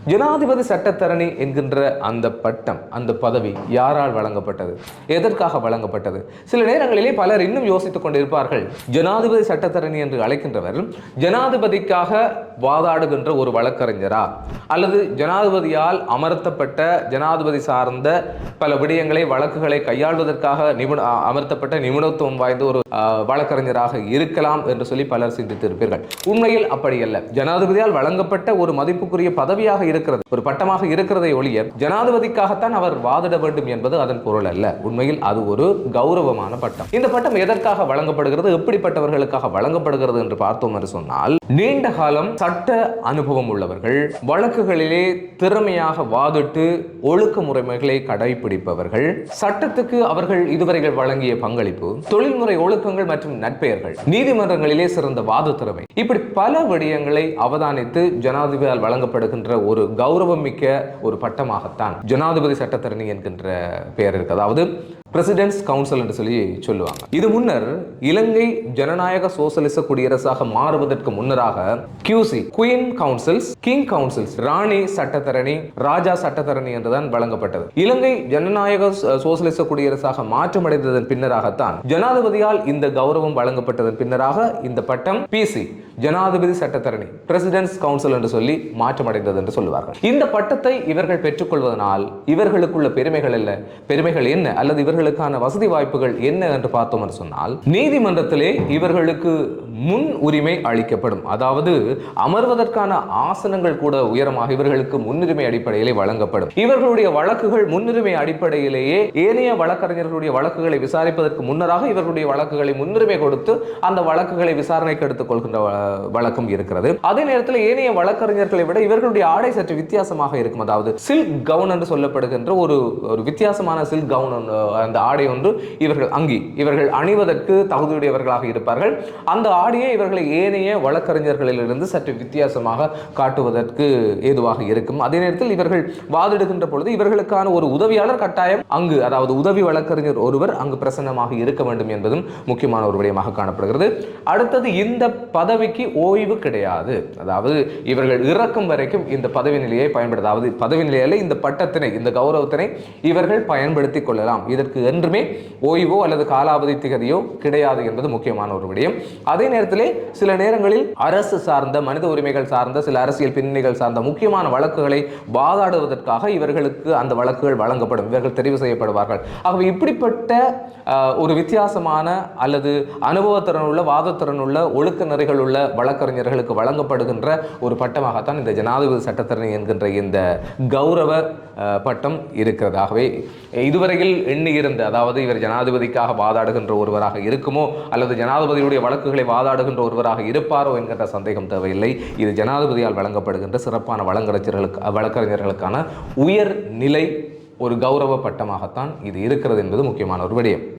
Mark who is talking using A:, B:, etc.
A: ஜனாதிபதி சட்டத்தரணி என்கின்ற அந்த பட்டம், அந்த பதவி யாரால் வழங்கப்பட்டது, எதற்காக வழங்கப்பட்டது? சில நேரங்களிலே பலர் இன்னும் யோசித்துக் கொண்டிருப்பார்கள், ஜனாதிபதி சட்டத்தரணி என்று அழைக்கின்றவர் ஜனாதிபதிக்காக வாதாடுகின்ற ஒரு வழக்கறிஞரா, அல்லது ஜனாதிபதியால் அமர்த்தப்பட்ட ஜனாதிபதி சார்ந்த பல விடயங்களை வழக்குகளை கையாள்வதற்காக அமர்த்தப்பட்ட நிபுணத்துவம் வாய்ந்த ஒரு வழக்கறிஞராக இருக்கலாம் என்று சொல்லி பலர் சிந்தித்திருப்பீர்கள். உண்மையில் அப்படி அல்ல. ஜனாதிபதியால் வழங்கப்பட்ட ஒரு மதிப்புக்குரிய பதவியாக இருக்கிறது, ஒரு பட்டமாக இருக்கிறதை ஒழிய ஜனாதிபதிக்காகத்தான் அவர் வாதிட வேண்டும் என்பது அதன் பொருள் அல்ல. உண்மையில் அது ஒரு கௌரவமான பட்டம். இந்த பட்டம் எதற்காக வழங்கப்படுகிறது, எப்படிப்பட்டவர்களுக்காக வழங்கப்படுகிறது என்று பார்த்தோம் என்று சொன்னால், நீண்ட காலம் சட்ட அனுபவம் உள்ளவர்கள், வழக்குகளிலே திறமையாக வாதிட்டு ஒழுக்க முறைமைகளை கடைபிடிப்பவர்கள், சட்டத்துக்கு அவர்கள் இதுவரைகள் வழங்கிய பங்களிப்பு, தொழில்முறை ஒழுக்கங்கள் மற்றும் நட்பெயர்கள், நீதிமன்றங்களிலே சிறந்த வாத திறமை, இப்படி பல விடயங்களை அவதானித்து ஜனாதிபதியால் வழங்கப்படுகின்ற ஒரு கௌரவம் மிக்க ஒரு பட்டமாகத்தான் ஜனாதிபதி சட்டத்தரணி என்கின்ற பெயர் இருக்கு. அதாவது பிரசிடென்ட்ஸ் கவுன்சில் என்று சொல்லி சொல்லுவாங்க. இது முன்னர் இலங்கை ஜனநாயக சோசலிச குடியரசாக மாறுவதற்கு முன்னராக QC, queen counsels, king counsels, ராணி சட்டத்தரணி, ராஜா சட்டத்தரணி என்றுதான் வழங்கப்பட்டது. இலங்கை ஜனநாயக சோசலிச குடியரசாக மாற்றமடைந்ததன் பின்னராகத்தான் ஜனாதிபதியால் இந்த கௌரவம் வழங்கப்பட்டதன் பின்னராக இந்த பட்டம் PC, ஜனாதிபதி சட்டத்தரணி, பிரசிடென்ட்ஸ் கவுன்சில் என்று சொல்லி மாற்றமடைந்தது என்று சொல்லுவார்கள். இந்த பட்டத்தை இவர்கள் பெற்றுக்கொள்வதனால் இவர்களுக்குள்ள பெருமைகள் என்ன, அல்லது இவர்களுக்கான வசதி வாய்ப்புகள் என்ன என்று பார்த்தோம் என்று சொன்னால், நீதிமன்றத்திலே இவர்களுக்கு முன் உரிமை அளிக்கப்படும். அதாவது அமர்வதற்கான ஆசனங்கள் கூட உயரமாக இவர்களுக்கு முன்னுரிமை அடிப்படையிலே வழங்கப்படும். இவர்களுடைய வழக்குகள் முன்னுரிமை அடிப்படையிலேயே ஏனைய வழக்கறிஞர்களுடைய வழக்குகளை விசாரிப்பதற்கு முன்னராக இவர்களுடைய வழக்குகளை முன்னுரிமை கொடுத்து அந்த வழக்குகளை விசாரணைக்கு எடுத்துக் கொள்கின்ற வழக்கம் இருக்கிறது. அதே நேரத்தில் ஏனைய வழக்கறிஞர்களை விட இவர்களுடைய ஆடை சற்று வித்தியாசமாக இருக்கும். அதாவது சில்க் கவுன் என்று சொல்லப்படுகின்ற ஒரு வித்தியாசமான சில்க் கவுன், அந்த ஆடை ஒன்று இவர்கள் அணிவதற்கு தகுதியுடையவர்களாக இருப்பார்கள். அந்த ஆடையை இவர்களை ஏனைய வழக்கறிஞர்களிலிருந்து சற்று வித்தியாசமாக காட்டுவதற்கு ஏதுவாக இருக்கும். அதே நேரத்தில் இவர்கள் வாதிடுகின்ற பொழுது இவர்களுக்கான ஒரு உதவியாளர் கட்டாயம் அங்கு, அதாவது உதவி வழக்கறிஞர் ஒருவர் அங்கு பிரசன்னமாக இருக்க வேண்டும் என்பதும் முக்கியமான ஒரு விடயமாக காணப்படுகிறது. அடுத்தது, இந்த பதவிக்கு ஓய்வு கிடையாது. அதாவது இவர்கள் இறக்கும் வரைக்கும் இந்த பதவி நிலையை பயன்படுத்த, அதாவது பதவி நிலையில இந்த பட்டத்தினை, இந்த கௌரவத்தினை இவர்கள் பயன்படுத்திக் கொள்ளலாம். இதற்கு என்றுமே ஓய்வோ அல்லது காலாவதி திகதியோ கிடையாது என்பது முக்கியமான ஒரு விடயம். அதே நேரத்திலே சில நேரங்களில் அரசு சார்ந்த, மனித உரிமைகள் சார்ந்த, சில அரசியல் பின்னணிகள் சார்ந்த முக்கியமான வழக்குகளை வாதாடுவதற்காக இவர்களுக்கு அந்த வழக்குகள் வழங்கப்படும், இவர்கள் தெரிவு செய்யப்படுவார்கள். ஆகவே இப்படிப்பட்ட ஒரு வித்தியாசமான அல்லது அனுபவத்திறன் உள்ள, வாதத்திறன் உள்ள, ஒழுக்க நெறிகள் உள்ள வழக்கறிஞர்களுக்கு வழங்கப்படுகின்ற ஒரு பட்டமாகத்தான் இந்த ஜனாதிபதி சட்டத்தரணி என்கின்ற இந்த கௌரவ பட்டம் இருக்கிறது. ஆகவே இதுவரையில் எண்ணியிருந்த, அதாவது இவர் ஜனாதிபதிக்காக வாதாடுகின்ற ஒருவராக இருக்குமோ அல்லது ஜனாதிபதியுடைய வழக்குகளை வாதாடுகின்ற ஒருவராக இருப்பாரோ என்கின்ற சந்தேகம் தேவையில்லை. இது ஜனாதிபதியால் வழங்கப்படுகின்ற சிறப்பான வழக்கறிஞர்களுக்கான உயர் நிலை ஒரு கௌரவ பட்டமாகத்தான் இது இருக்கிறது என்பது முக்கியமான ஒரு விடயம்.